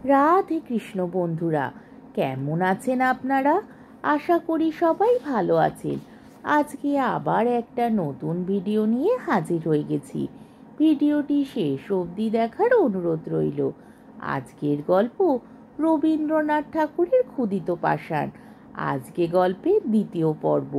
রাধে কৃষ্ণ বন্ধুরা, কেমন আছেন আপনারা? আশা করি সবাই ভালো আছেন। আজকে আবার একটা নতুন ভিডিও নিয়ে হাজির হয়ে গেছি। ভিডিওটি শেষ অবধি দেখার অনুরোধ রইল। আজকের গল্প রবীন্দ্রনাথ ঠাকুরের ক্ষুদিত পাষাণ। আজকে গল্পের দ্বিতীয় পর্ব।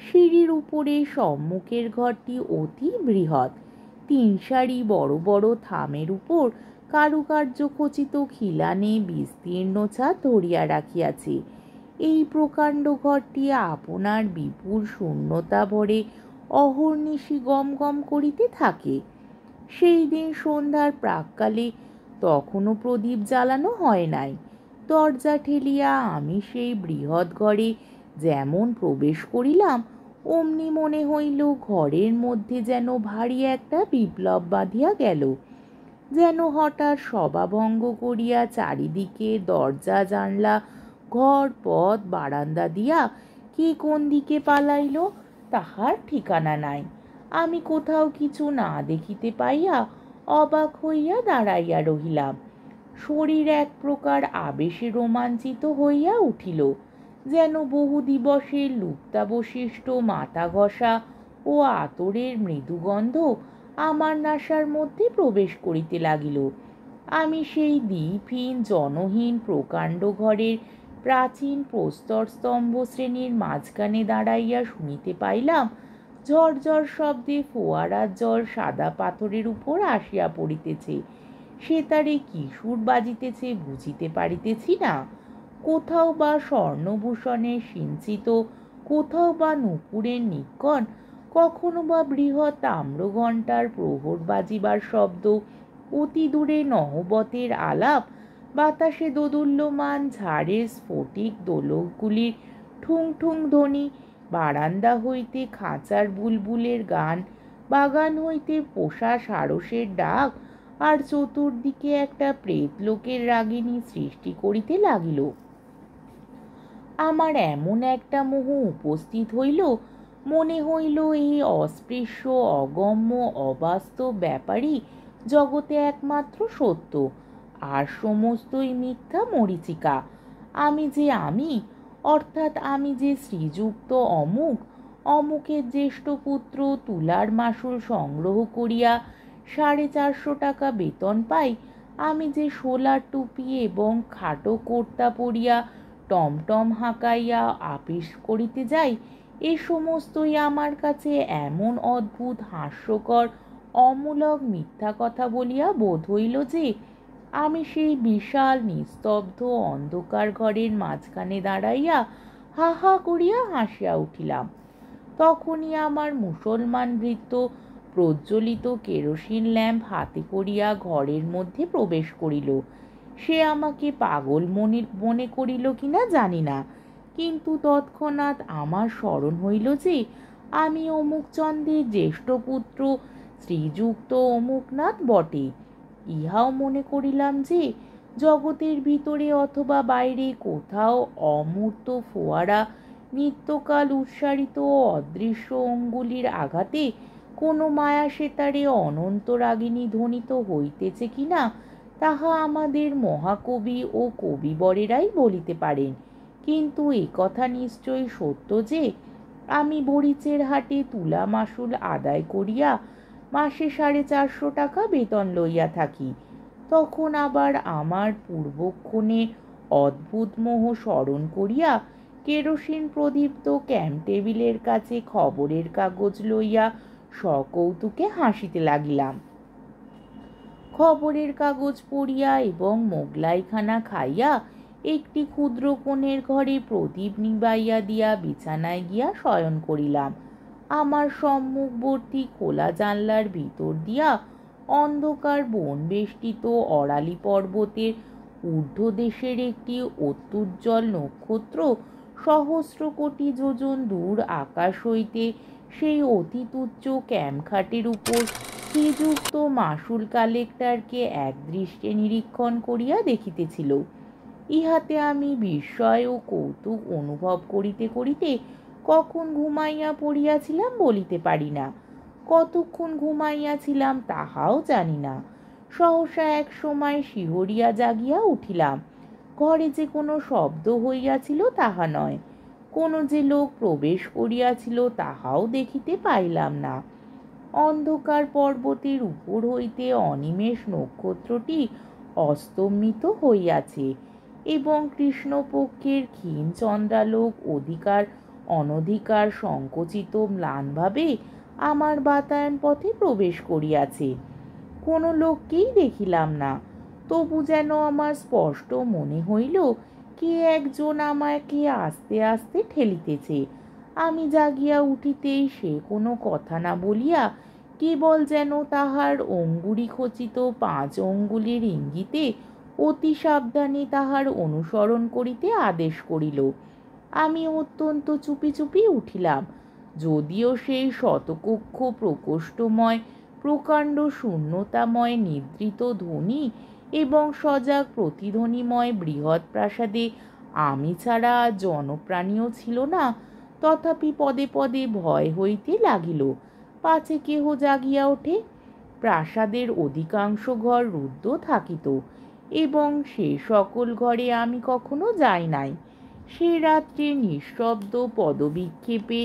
সিঁড়ির উপরে সম্মুখের ঘরটি অতি বৃহৎ। 3 সারি বড় বড় থামের উপর কারুকার্য খচিত খিলানে বিস্তীর্ণ ছাদ ধরিয়া রাখিয়াছে। এই প্রকাণ্ড ঘরটি আপনার বিপুল শূন্যতা ভরে অহর্নিশি গম গম করিতে থাকে। সেই দিন সন্ধ্যার প্রাক্কালে তখনও প্রদীপ জ্বালানো হয় নাই। দরজা ঠেলিয়া আমি সেই বৃহৎ ঘরে যেমন প্রবেশ করিলাম, অমনি মনে হইল ঘরের মধ্যে যেন ভারী একটা বিপ্লব বাঁধিয়া গেল। যেন হঠাৎ সভাভঙ্গ করিয়া চারিদিকে দরজা জানলা ঘর পথ বারান্দা দিয়া কে কোন দিকে পালাইল তাহার ঠিকানা নাই। আমি কোথাও কিছু না দেখিতে পাইয়া অবাক হইয়া দাঁড়াইয়া রহিলাম। শরীর এক প্রকার আবেশে রোমাঞ্চিত হইয়া উঠিল, যেন বহু দিবসের লুপ্তাবশিষ্ট মাথা ঘষা ও আতরের মৃদুগন্ধ আমার নাসার মধ্যে প্রবেশ করিতে লাগিল। আমি সেই দ্বীপহীন জনহীন প্রকাণ্ড ঘরের প্রাচীন প্রস্তরস্তম্ভ শ্রেণীর মাঝখানে দাঁড়াইয়া শুনিতে পাইলাম ঝরঝর শব্দে ফোয়ারার জল সাদা পাথরের উপর আসিয়া পড়িতেছে। সেতারে কি সুর বাজিতেছে বুঝিতে পারিতেছি না। কোথাও বা স্বর্ণভূষণের সিঞ্চিত, কোথাও বা নূপুরের নিক্কণ, কখনো বা বৃহৎ তাম্রঘণ্টার প্রহর বাজিবার শব্দ, অতি দূরে নহবতের আলাপ, বাতাসে দোদুল্যমান ঝাড়ের স্ফটিক দোলকগুলির ঠুং ঠুং ধ্বনি, বারান্দা হইতে খাঁচার বুলবুলের গান, বাগান হইতে পোষা সারসের ডাক, আর চতুর্দিকে একটা প্রেতলোকের রাগিনী সৃষ্টি করিতে লাগিল। আমার এমন একটা মোহ উপস্থিত হইল, মনে হইল এই অস্পৃশ্য অগম্য অবাস্তব ব্যাপারই জগতে একমাত্র সত্য, আর সমস্তই মিথ্যা মরীচিকা। আমি যে আমি, অর্থাৎ আমি যে শ্রীযুক্ত অমুক, অমুকের জ্যেষ্ঠ পুত্র, তুলার মাসুল সংগ্রহ করিয়া 450 টাকা বেতন পাই, আমি যে শোলার টুপি এবং খাটো কর্তা পরিয়া টমটম হাঁকাইয়া আপিস করিতে যাই, এ সমস্তই আমার কাছে এমন অদ্ভুত হাস্যকর অমূলক মিথ্যা কথা বলিয়া বোধ হইল যে আমি সেই বিশাল নিস্তব্ধ অন্ধকার ঘরের মাঝখানে দাঁড়াইয়া হা হা করিয়া হাসিয়া উঠিলাম। তখনই আমার মুসলমান ভৃত্য প্রজ্বলিত কেরোসিন ল্যাম্প হাতে করিয়া ঘরের মধ্যে প্রবেশ করিল। সে আমাকে পাগল মনে করিল কিনা জানি না, কিন্তু তৎক্ষণাৎ আমার স্মরণ হইল যে আমি অমুকচন্দ্রের জ্যেষ্ঠ পুত্র শ্রীযুক্ত অমুকনাথ বটে। ইহাও মনে করিলাম যে জগতের ভিতরে অথবা বাইরে কোথাও অমূর্ত ফোয়ারা নিত্যকাল উৎসারিত অদৃশ্য অঙ্গুলির আঘাতে কোনো মায়া সেতারে অনন্ত রাগিনী ধ্বনিত হইতেছে কিনা তাহা আমাদের মহাকবি ও কবিবরেরাই বলিতে পারেন। কিন্তু এ কথা নিশ্চয়ই সত্য যে আমি বরিচের হাটে তুলা মাসুল আদায় করিয়া মাসে 450 টাকা বেতন লইয়া থাকি। তখন আবার আমার পূর্বক্ষণে অদ্ভুত মোহ স্মরণ করিয়া কেরোসিন প্রদীপ্ত ক্যাম্প টেবিলের কাছে খবরের কাগজ লইয়া সকৌতুকে হাসিতে লাগিলাম। খবরের কাগজ পড়িয়া এবং মোগলাইখানা খাইয়া একটি ক্ষুদ্র কোণের ঘরে প্রদীপ নিবাইয়া দিয়া বিছানায় গিয়া শয়ন করিলাম। আমার সম্মুখবর্তী খোলা জানলার ভিতর দিয়া অন্ধকার বন বেষ্টিত অরালি পর্বতের ঊর্ধ্বদেশের একটি অত্যুজ্জ্বল নক্ষত্র সহস্র কোটি যোজন দূর আকাশ হইতে সেই অতি তুচ্ছ ক্যাম্পখাটের উপর শ্রীযুক্ত মাসুল কালেক্টরকে একদৃষ্টে নিরীক্ষণ করিয়া দেখিতেছিল। ইহাতে আমি বিস্ময় ও কৌতুক অনুভব করিতে করিতে কখন ঘুমাইয়া পড়িয়াছিলাম বলিতে পারি না, কতক্ষণ ঘুমাইয়াছিলাম তাহাও জানি না। সহসা এক সময় শিহরিয়া জাগিয়া উঠিলাম। ঘরে যে কোনো শব্দ হইয়াছিল তাহা নয়, কোনো যে লোক প্রবেশ করিয়াছিল তাহাও দেখিতে পাইলাম না। অন্ধকার পর্বতের উপর হইতে অনিমেষ নক্ষত্রটি অস্তমিত হইয়াছে এবং কৃষ্ণপক্ষের ক্ষীণ চন্দ্রালোক অধিকার অনধিকার সংকুচিত ম্লানভাবে আমার বাতায়ন পথে প্রবেশ করিয়াছে। কোনো লোককেই দেখিলাম না, তবু যেন আমার স্পষ্ট মনে হইল কে একজন আমাকে আস্তে আস্তে ঠেলিতেছে। আমি জাগিয়া উঠিতেই সে কোনো কথা না বলিয়া কেবল যেন তাহার অঙ্গুলি খচিত 5 অঙ্গুলির ইঙ্গিতে অতি সাবধানে তাহার অনুসরণ করিতে আদেশ করিল। আমি অত্যন্ত চুপি চুপি উঠিলাম, যদিও সেই শতকক্ষ প্রকোষ্ঠময় প্রকাণ্ড শূন্যতাময় নিদ্রিত ধ্বনি এবং সজাগ প্রতিধ্বনিময় বৃহৎ প্রাসাদে আমি ছাড়া জনপ্রাণীও ছিল না, তথাপি পদে পদে ভয় হইতে লাগিল পাছে কেহ জাগিয়া ওঠে। প্রাসাদের অধিকাংশ ঘর রুদ্ধ থাকিত এবং সে সকল ঘরে আমি কখনো যাই নাই। সে রাত্রে নিঃশব্দ পদবিক্ষেপে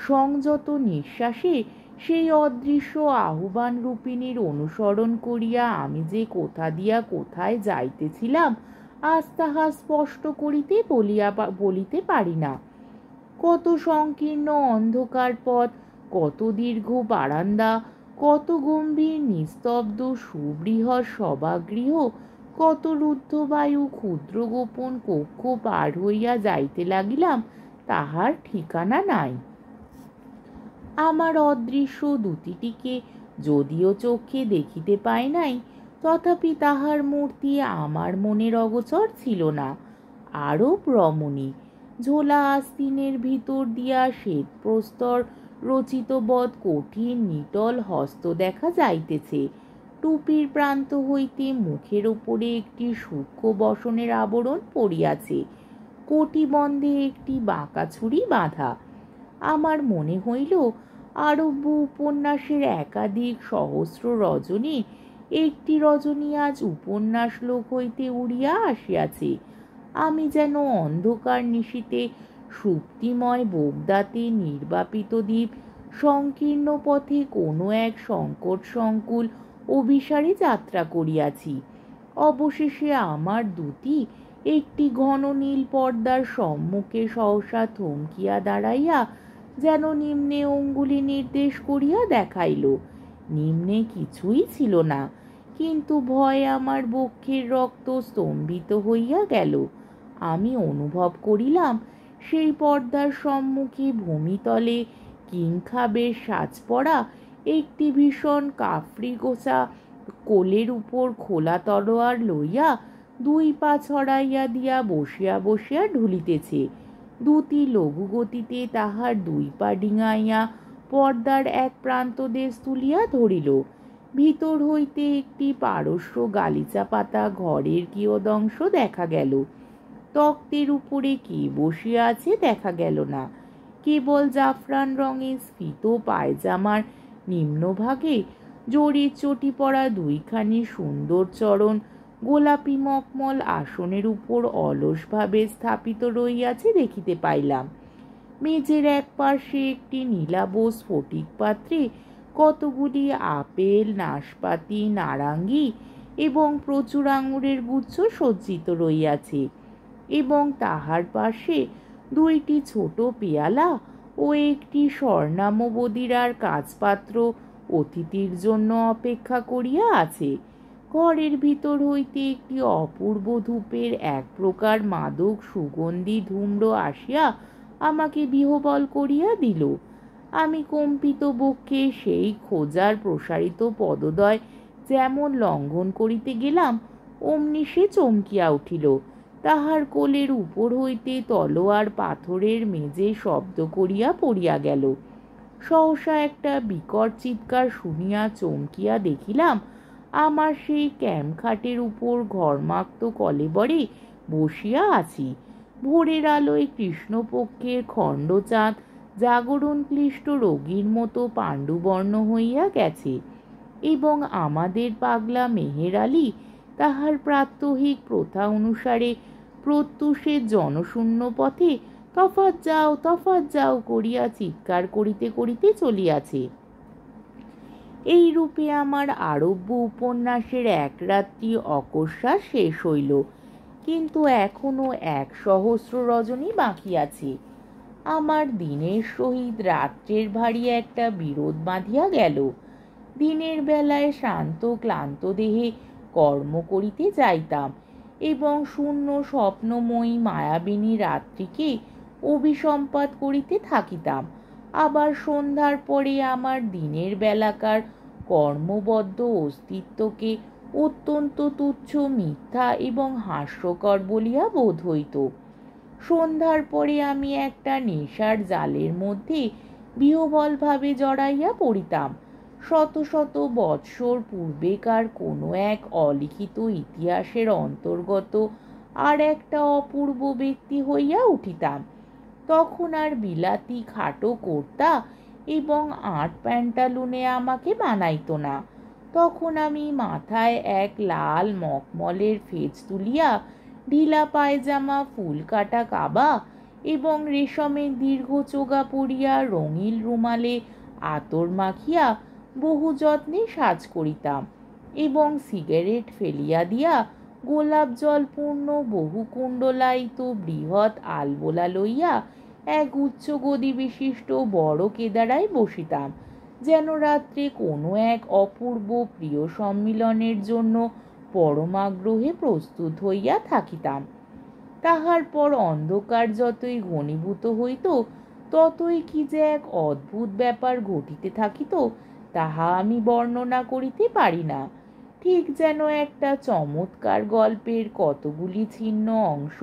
সংযত নিঃশ্বাসে সেই অদৃশ্য আহ্বান রূপিণীর অনুসরণ করিয়া আমি যে কোথা দিয়া কোথায় যাইতেছিলাম আজ তাহা স্পষ্ট করিতে বলিতে পারি না। কত সংকীর্ণ অন্ধকার পথ, কত দীর্ঘ বারান্দা, কত গম্ভীর নিস্তব্ধ সুবৃহৎ সভাগৃহ, কত রুদ্ধ বায়ু ক্ষুদ্র গোপন কক্ষ পার হইয়া যাইতে লাগিলাম তাহার ঠিকানা নাই। আমার অদৃশ্য দূতিটিকে যদিও চোখে দেখিতে পাই নাই, তথাপি তাহার মূর্তি আমার মনের অগোচর ছিল না। আরও রমণী ঝোলা আস্তিনের ভিতর দিয়া শ্বেত প্রস্তর রচিত বৎ কঠিন নিটল হস্ত দেখা যাইতেছে। টুপির প্রান্ত হইতে মুখের উপরে একটি সূক্ষ্ম বসনের আবরণ পড়িয়াছে, কটিবন্ধে একটি বাঁকা ছুরি বাঁধা। আমার মনে হইল আরব্য উপন্যাসের একাধিক সহস্র রজনী একটি রজনী আজ উপন্যাস লোক হইতে উড়িয়া আসিয়াছে। আমি যেন অন্ধকার নিশীতে সুপ্তিময় বোগদাতে নির্বাপিত দ্বীপ সংকীর্ণ পথে কোনো এক সংকট সংকুল অভিসারে যাত্রা করিয়াছি। অবশেষে আমার দূতি একটি ঘন নীল পর্দার সম্মুখে সহসা থমকিয়া দাঁড়াইয়া যেন নিম্নে অঙ্গুলি নির্দেশ করিয়া দেখাইল। নিম্নে কিছুই ছিল না, কিন্তু ভয়ে আমার বক্ষের রক্ত স্তম্ভিত হইয়া গেল। আমি অনুভব করিলাম সেই পর্দার সম্মুখে ভূমিতলে কিংখাবের সাজ পড়া একটি ভীষণ কাফরি গোছা কোলের উপর খোলা তলোয়ার লইয়া 2 পা ছড়াইয়া দিয়া বসিয়া বসিয়া ঢুলিতেছে। দূতি লঘু গতিতে তাহার 2 পা ডিঙাইয়া পর্দার এক প্রান্ত দেশ তুলিয়া ধরিল। ভিতর হইতে একটি পারস্য গালিচা পাতা ঘরের কিয়দংশ দেখা গেল। তক্তের উপরে কে বসিয়া আছে দেখা গেল না, কেবল জাফরান রঙের স্ফীত পায়জামার নিম্নভাগে জরির চটি পরা 2খানি সুন্দর চরণ গোলাপি মকমল আসনের উপর অলসভাবে স্থাপিত রইয়াছে দেখিতে পাইলাম। মেঝের এক পার্শ্বে একটি নীলাভ স্ফটিক পাত্রে কতগুলি আপেল, নাশপাতি, নারাঙ্গি এবং প্রচুর আঙুরের গুচ্ছ সজ্জিত রইয়াছে এবং তাহার পাশে 2টি ছোট পেয়ালা ও একটি স্বর্ণাম বদিরার কাঁচপাত্র অতিথির জন্য অপেক্ষা করিয়া আছে। ঘরের ভিতর হইতে একটি অপূর্ব ধূপের এক প্রকার মাদক সুগন্ধি ধূম্র আসিয়া আমাকে বিহ্বল করিয়া দিল। আমি কম্পিত বক্ষে সেই খোঁজার প্রসারিত পদদ্বয় যেমন লঙ্ঘন করিতে গেলাম, অমনি সে চমকিয়া উঠিল। তাহার কোলের উপর হইতে তলোয়ার পাথরের মেঝে শব্দ করিয়া পড়িয়া গেল। সহসা একটা বিকট চিৎকার শুনিয়া চমকিয়া দেখিলাম আমার সেই ক্যাম্পখাটের উপর ঘর্মাক্ত কলেবরে বসিয়া আছি। ভোরের আলোয় কৃষ্ণপক্ষের খণ্ডচাঁদ জাগরণ ক্লিষ্ট রোগীর মতো পাণ্ডুবর্ণ হইয়া গেছে। এবং আমাদের পাগলা মেহের আলী তাহার প্রাত্যহিক প্রথা অনুসারে প্রত্যুষের জনশূন্য পথে তফাৎ যাও করিয়া চিৎকার করিতে করিতে চলিয়াছে। এই রূপে আমার আরব্য উপন্যাসের এক রাত্রি অকস্মাৎ শেষ হইল, কিন্তু এখনো 100 রজনী বাকি আছে। আমার দিনের সহিত রাত্রের ভারী একটা বিরোধ বাঁধিয়া গেল। দিনের বেলায় শান্ত ক্লান্ত দেহে কর্ম করিতে যাইতাম এবং শূন্য স্বপ্নময়ী মায়াবিনী রাত্রিকে অভিসম্পাত করিতে থাকিতাম। আবার সন্ধ্যার পরে আমার দিনের বেলাকার কর্মবদ্ধ অস্তিত্বকে অত্যন্ত তুচ্ছ, মিথ্যা এবং হাস্যকর বলিয়া বোধ হইত। সন্ধ্যার পরে আমি একটা নেশার জালের মধ্যে বিহ্বলভাবে জড়াইয়া পড়িতাম। শত শত বৎসর পূর্বেকার কোনো এক অলিখিত ইতিহাসের অন্তর্গত আর একটা অপূর্ব ব্যক্তি হইয়া উঠিতাম। তখন আর বিলাতি খাটো কর্তা এবং আট প্যান্টালুনে আমাকে মানাইত না। তখন আমি মাথায় এক লাল মখমলের ফেজ তুলিয়া, ঢিলা পায়জামা, ফুল কাটা কাবা এবং রেশমের দীর্ঘ চোগা পরিয়া রঙিল রুমালে আতর মাখিয়া বহু যত্নে সাজ করিতাম এবং সিগারেট ফেলিয়া দিয়া গোলাপ জল পূর্ণ বহু কুণ্ডলায়িত বৃহৎ আলবোলা লইয়া এক উচ্চ গদি বিশিষ্ট বড় কেদারায় বসিতাম, যেন রাত্রে কোনো এক অপূর্ব প্রিয় সম্মিলনের জন্য পরমাগ্রহে প্রস্তুত হইয়া থাকিতাম। তাহার পর অন্ধকার যতই ঘনীভূত হইত, ততই কি যে এক অদ্ভুত ব্যাপার ঘটিতে থাকিত, তাহা আমি বর্ণনা করিতে পারি না। ঠিক যেন একটা চমৎকার গল্পের কতগুলি ছিন্ন অংশ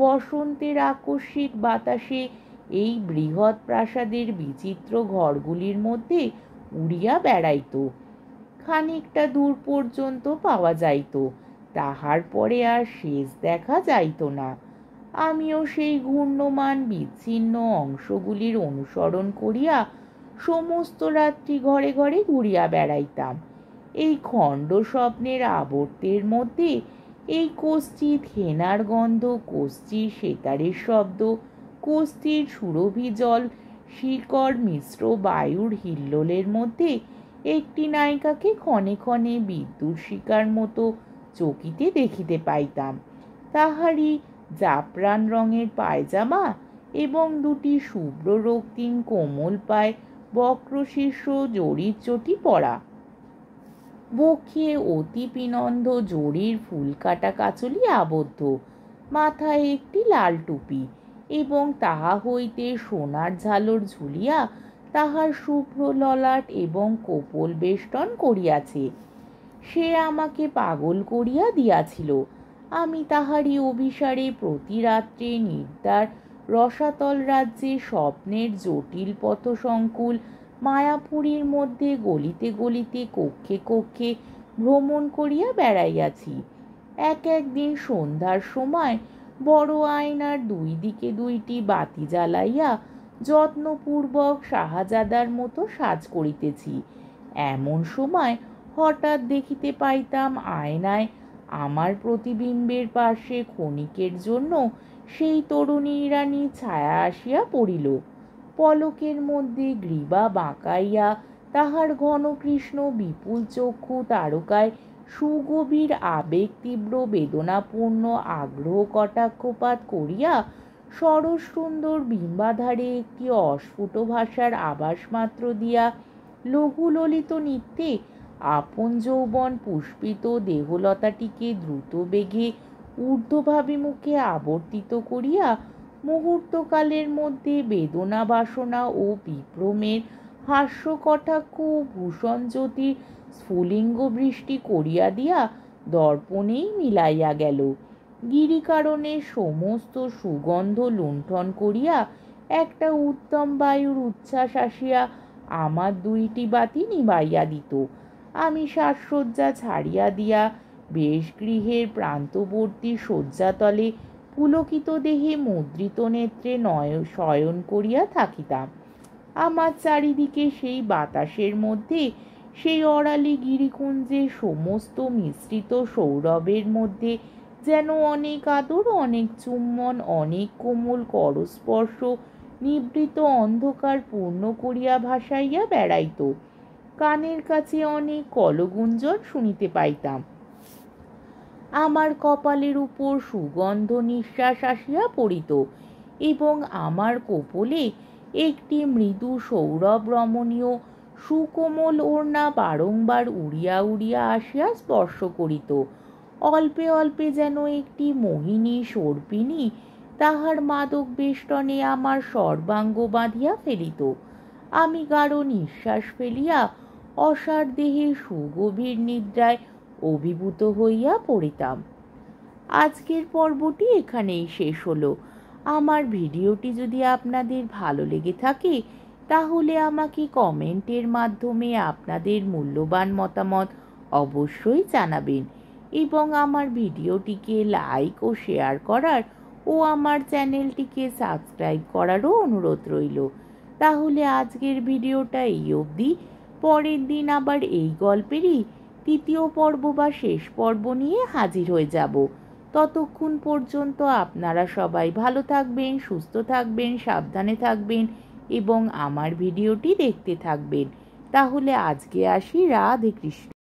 বসন্তের আকস্মিক বাতাসে এই বৃহৎ প্রাসাদের বিচিত্র ঘরগুলির মধ্যে উড়িয়া বেড়াইত। খানিকটা দূর পর্যন্ত পাওয়া যাইত, তাহার পরে আর শেষ দেখা যাইত না। আমিও সেই ঘূর্ণমান বিচ্ছিন্ন অংশগুলির অনুসরণ করিয়া সমস্ত রাত্রি ঘরে ঘরে ঘুরিয়া বেড়াইতাম। এই খণ্ড স্বপ্নের আবর্তের মধ্যে এই কশ্চিৎ হেনার গন্ধ, কশ্চিৎ সেতারের শব্দ, কশ্চিৎ সুরভি জল শিকড় মিশ্র বায়ুর হিল্লোলের মধ্যে একটি নায়িকাকে ক্ষণে ক্ষণে বিদ্যুৎ শিকার মতো চকিতে দেখিতে পাইতাম। তাহারই জাফরান রঙের পায়জামা এবং দুটি শুভ্র রক্তিম কোমল পায়ে বক্রশীর্ষ জরির চটি পরা, বক্ষে অতি পিনন্দ জরির ফুল কাটা কাচলি আবদ্ধ, মাথায় একটি লাল টুপি এবং তাহা হইতে সোনার ঝালর ঝুলিয়া তাহার শুভ্র ললাট এবং কোপল বেষ্টন করিয়াছে। সে আমাকে পাগল করিয়া দিয়াছিল। আমি তাহারই অভিসারে প্রতি রাত্রে নির্দার রসাতল রাজ্যে স্বপ্নের জটিল পথসংকুল মায়াপুরীর মধ্যে গলিতে গলিতে কক্ষে কক্ষে ভ্রমণ করিয়া বেড়াইয়াছি। একদিন সন্ধ্যার সময় বড় আয়নার দুই দিকে দুইটি বাতি জ্বালাইয়া যত্নপূর্বক শাহজাদার মতো সাজ করিতেছি। এমন সময় হঠাৎ দেখিতে পাইতাম আয়নায় আমার প্রতিবিম্বের পাশে ক্ষণিকের জন্য সেই তরুণী রানীর ছায়া আসিয়া পড়িল। পলকের মধ্যে গ্রীবা বাঁকাইয়া তাহার ঘন কৃষ্ণ বিপুল চক্ষু তারকায় সুগভীর আবেগ তীব্র বেদনাপূর্ণ আগ্রহ কটাক্ষপাত করিয়া সরস সুন্দর বিম্বাধারে একটি অস্ফুট ভাষার আভাস মাত্র দিয়া লঘু ললিত নৃত্যে আপন যৌবন পুষ্পিত দেহলতাটিকে দ্রুত বেগে ঊর্ধ্বভাবিমুখে আবর্তিত করিয়া মুহূর্তকালের মধ্যে বেদনা বাসনা ও বিভ্রমের হাস্য কটাক্ষ ও ভূষণ জ্যোতির স্ফুলিঙ্গ বৃষ্টি করিয়া দিয়া দর্পণেই মিলাইয়া গেল। গিরিকারণের সমস্ত সুগন্ধ লুণ্ঠন করিয়া একটা উত্তম বায়ুর উচ্ছ্বাস আসিয়া আমার দুইটি বাতি নিবাইয়া দিত। আমি সাজসজ্জা ছাড়িয়া দিয়া বেশগৃহের প্রান্তবর্তী শয্যাতলে পুলকিত দেহে মুদ্রিত নেত্রে শয়ন করিয়া থাকিতাম। আমার চারিদিকে সেই বাতাসের মধ্যে সেই অরালি গিরিকুঞ্জে সমস্ত মিশ্রিত সৌরভের মধ্যে যেন অনেক আদর, অনেক চুম্বন, অনেক কোমল করস্পর্শ নিবৃত অন্ধকার পূর্ণ করিয়া ভাসাইয়া বেড়াইত। কানের কাছে অনেক কলগুঞ্জন শুনিতে পাইতাম। আমার কপালের উপর সুগন্ধ নিঃশ্বাস আসিয়া পড়িত এবং আমার কপোলে একটি মৃদু সৌরভ রমণীয় সুকোমল ওড়না বারংবার উড়িয়া উড়িয়া আসিয়া স্পর্শ করিত। অল্পে অল্পে যেন একটি মোহিনী সর্পিণী তাহার মাদক বেষ্টনে আমার সর্বাঙ্গ বাঁধিয়া ফেলিত। আমি গাঢ় নিঃশ্বাস ফেলিয়া অসার দেহে সুগভীর নিদ্রায় অভিভূত হইয়া পড়িতাম। আজকের পর্বটি এখানেই শেষ হলো। আমার ভিডিওটি যদি আপনাদের ভালো লেগে থাকে তাহলে আমাকে কমেন্টের মাধ্যমে আপনাদের মূল্যবান মতামত অবশ্যই জানাবেন এবং আমার ভিডিওটিকে লাইক ও শেয়ার করার ও আমার চ্যানেলটিকে সাবস্ক্রাইব করারও অনুরোধ রইল। তাহলে আজকের ভিডিওটা এই অবধি। পরের দিন আবার এই গল্পেরই তৃতীয় পর্ব বা শেষ পর্ব নিয়ে হাজির হয়ে যাব। ততক্ষণ পর্যন্ত আপনারা সবাই ভালো থাকবেন, সুস্থ থাকবেন, সাবধানে থাকবেন এবং আমার ভিডিওটি দেখতে থাকবেন। তাহলে আজকে আসি। রাধে কৃষ্ণ।